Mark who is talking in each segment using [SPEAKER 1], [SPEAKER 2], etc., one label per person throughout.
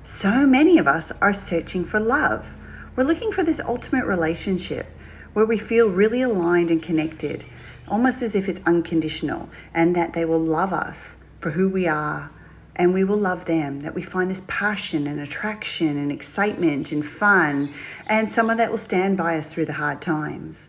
[SPEAKER 1] So many of us are searching for love. We're looking for this ultimate relationship where we feel really aligned and connected, almost as if it's unconditional, and that they will love us for who we are and we will love them, that we find this passion and attraction and excitement and fun, and someone that will stand by us through the hard times.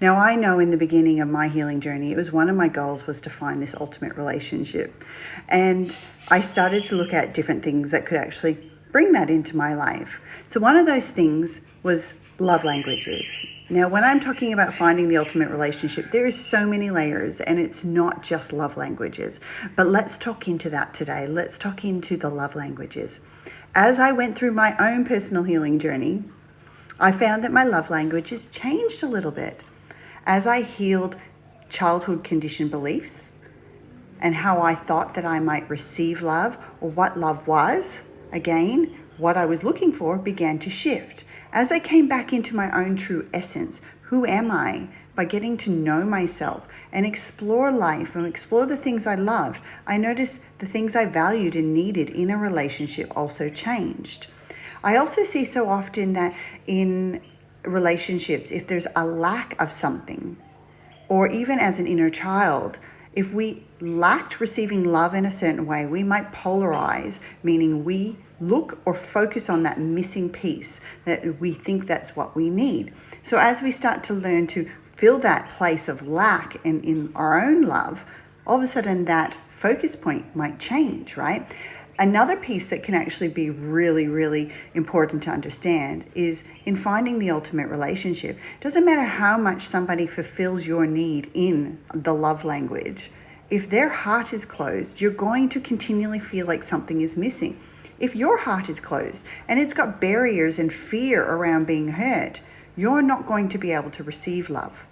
[SPEAKER 1] Now, I know in the beginning of my healing journey, it was one of my goals was to find this ultimate relationship. And I started to look at different things that could actually bring that into my life. So one of those things was love languages. Now, when I'm talking about finding the ultimate relationship, there is so many layers, and it's not just love languages. But let's talk into that today. Let's talk into the love languages. As I went through my own personal healing journey, I found that my love languages changed a little bit. As I healed childhood conditioned beliefs and how I thought that I might receive love or what love was, again, what I was looking for began to shift. As I came back into my own true essence, who am I? By getting to know myself and explore life and explore the things I loved, I noticed the things I valued and needed in a relationship also changed. I also see so often that in relationships, if there's a lack of something, or even as an inner child, if we lacked receiving love in a certain way, we might polarize, meaning we look or focus on that missing piece, that we think that's what we need. So as we start to learn to fill that place of lack in our own love, all of a sudden that focus point might change, right? Another piece that can actually be really, really important to understand is in finding the ultimate relationship. It doesn't matter how much somebody fulfills your need in the love language. If their heart is closed, you're going to continually feel like something is missing. If your heart is closed and it's got barriers and fear around being hurt, you're not going to be able to receive love.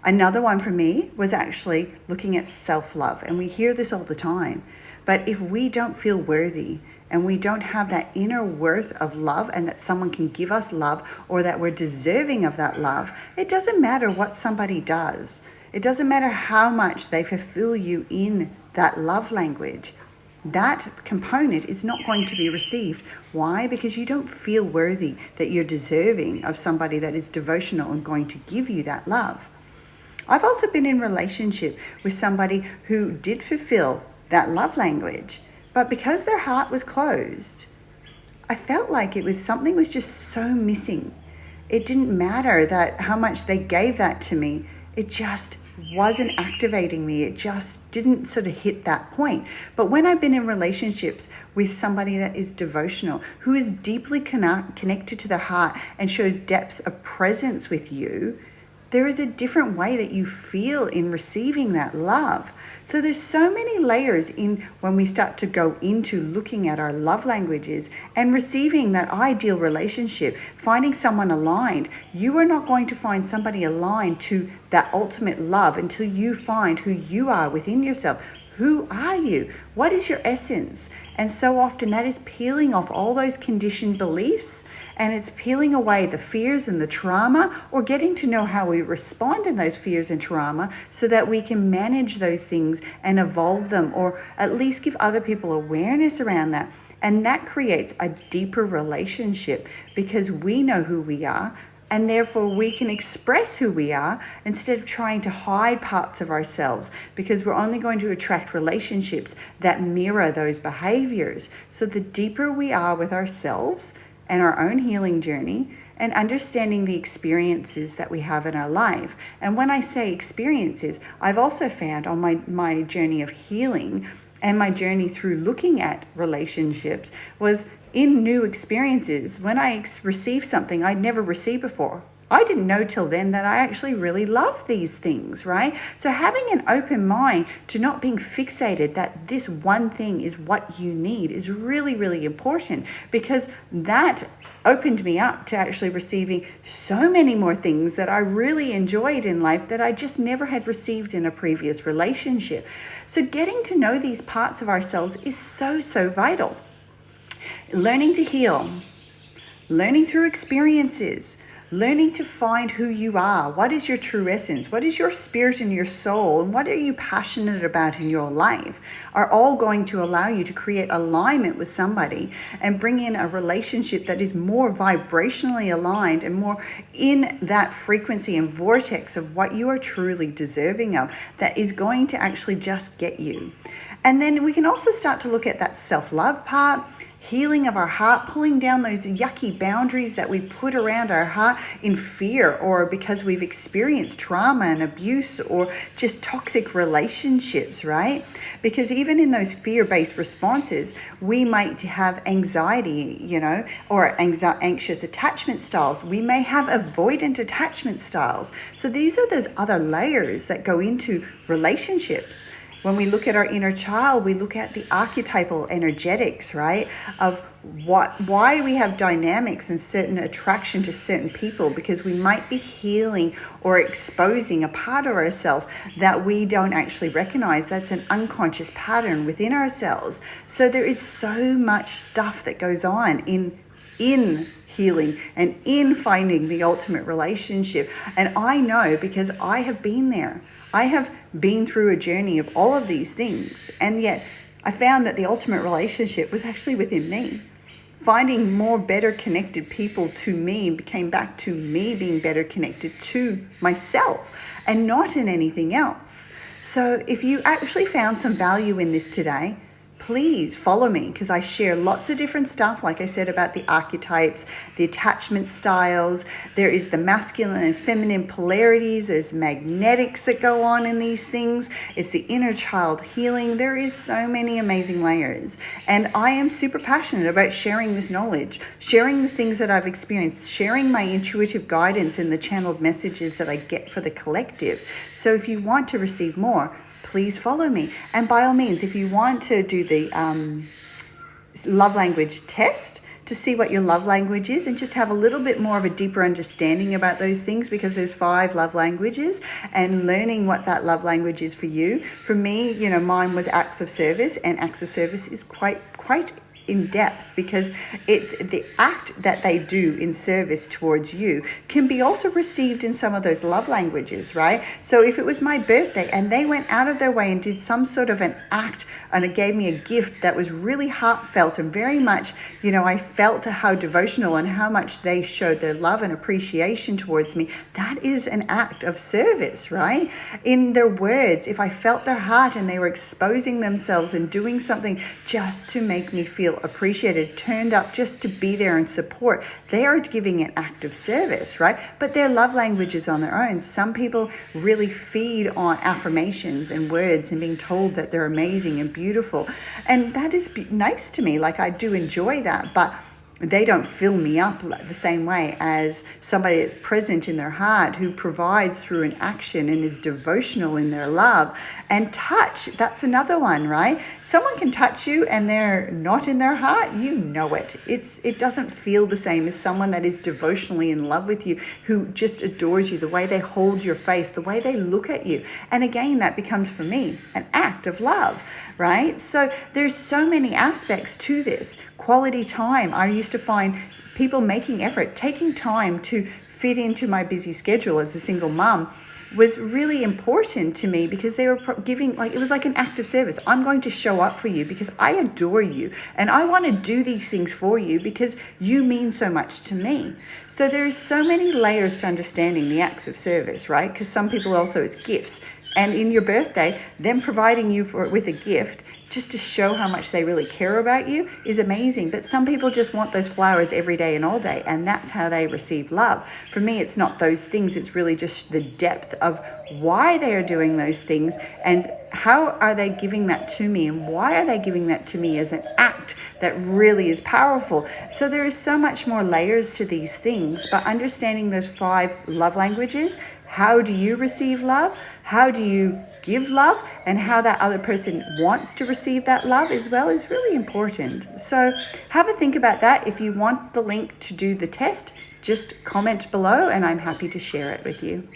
[SPEAKER 1] Another one for me was actually looking at self-love, and we hear this all the time. But if we don't feel worthy and we don't have that inner worth of love and that someone can give us love or that we're deserving of that love, it doesn't matter what somebody does. It doesn't matter how much they fulfill you in that love language. That component is not going to be received. Why? Because you don't feel worthy, that you're deserving of somebody that is devotional and going to give you that love. I've also been in relationship with somebody who did fulfill that love language, but because their heart was closed, I felt like something was just so missing. It didn't matter that how much they gave that to me. It just wasn't activating me. It just didn't sort of hit that point. But when I've been in relationships with somebody that is devotional, who is deeply connected to the heart and shows depth of presence with you, there is a different way that you feel in receiving that love. So there's so many layers in when we start to go into looking at our love languages and receiving that ideal relationship, finding someone aligned. You are not going to find somebody aligned to that ultimate love until you find who you are within yourself. Who are you? What is your essence? And so often that is peeling off all those conditioned beliefs, and it's peeling away the fears and the trauma, or getting to know how we respond in those fears and trauma so that we can manage those things and evolve them, or at least give other people awareness around that. And that creates a deeper relationship because we know who we are, and therefore we can express who we are instead of trying to hide parts of ourselves, because we're only going to attract relationships that mirror those behaviors. So the deeper we are with ourselves and our own healing journey and understanding the experiences that we have in our life. And when I say experiences, I've also found on my journey of healing and my journey through looking at relationships was in new experiences. When I received something I'd never received before, I didn't know till then that I actually really love these things, right? So having an open mind to not being fixated that this one thing is what you need is really, really important, because that opened me up to actually receiving so many more things that I really enjoyed in life that I just never had received in a previous relationship. So getting to know these parts of ourselves is so, so vital. Learning to heal, learning through experiences, learning to find who you are. What is your true essence? What is your spirit and your soul? And what are you passionate about in your life are all going to allow you to create alignment with somebody and bring in a relationship that is more vibrationally aligned and more in that frequency and vortex of what you are truly deserving of, that is going to actually just get you. And then we can also start to look at that self-love part, healing of our heart, pulling down those yucky boundaries that we put around our heart in fear, or because we've experienced trauma and abuse or just toxic relationships, right? Because even in those fear-based responses, we might have anxiety, or anxious attachment styles. We may have avoidant attachment styles. So these are those other layers that go into relationships. When we look at our inner child, we look at the archetypal energetics, right? Of why we have dynamics and certain attraction to certain people, because we might be healing or exposing a part of ourselves that we don't actually recognize. That's an unconscious pattern within ourselves. So there is so much stuff that goes on in healing and in finding the ultimate relationship. And I know, because I have been there. I have been through a journey of all of these things, and yet I found that the ultimate relationship was actually within me. Finding more better connected people to me came back to me being better connected to myself and not in anything else. So if you actually found some value in this today, please follow me, because I share lots of different stuff, like I said, about the archetypes, the attachment styles. There is the masculine and feminine polarities. There's magnetics that go on in these things. It's the inner child healing. There is so many amazing layers. And I am super passionate about sharing this knowledge, sharing the things that I've experienced, sharing my intuitive guidance and the channeled messages that I get for the collective. So if you want to receive more, please follow me. And by all means, if you want to do the love language test to see what your love language is and just have a little bit more of a deeper understanding about those things, because there's 5 love languages, and learning what that love language is for you. For me, mine was acts of service, and acts of service is quite in depth, because the act that they do in service towards you can be also received in some of those love languages, right? So if it was my birthday and they went out of their way and did some sort of an act and it gave me a gift that was really heartfelt and very much, I felt how devotional and how much they showed their love and appreciation towards me, that is an act of service, right? In their words, if I felt their heart and they were exposing themselves and doing something just to make me feel appreciated, turned up just to be there and support, they are giving an act of service, right? But their love language is on their own. Some people really feed on affirmations and words and being told that they're amazing and beautiful, and that is nice to me. Like, I do enjoy that, but they don't fill me up the same way as somebody that's present in their heart, who provides through an action and is devotional in their love. And touch, that's another one, right? Someone can touch you and they're not in their heart, it doesn't feel the same as someone that is devotionally in love with you, who just adores you, the way they hold your face, the way they look at you. And again, that becomes, for me, an act of love, right? So there's so many aspects to this. Quality time. I used to find people making effort, taking time to fit into my busy schedule as a single mom was really important to me, because they were giving, it was like an act of service. I'm going to show up for you because I adore you and I want to do these things for you because you mean so much to me. So there's so many layers to understanding the acts of service, right? Because some people also, it's gifts. And in your birthday, them providing you with a gift just to show how much they really care about you is amazing. But some people just want those flowers every day and all day, and that's how they receive love. For me, it's not those things. It's really just the depth of why they are doing those things and how are they giving that to me, and why are they giving that to me as an act that really is powerful. So there is so much more layers to these things, but understanding those 5 love languages. How do you receive love? How do you give love? And how that other person wants to receive that love as well is really important. So have a think about that. If you want the link to do the test, just comment below and I'm happy to share it with you.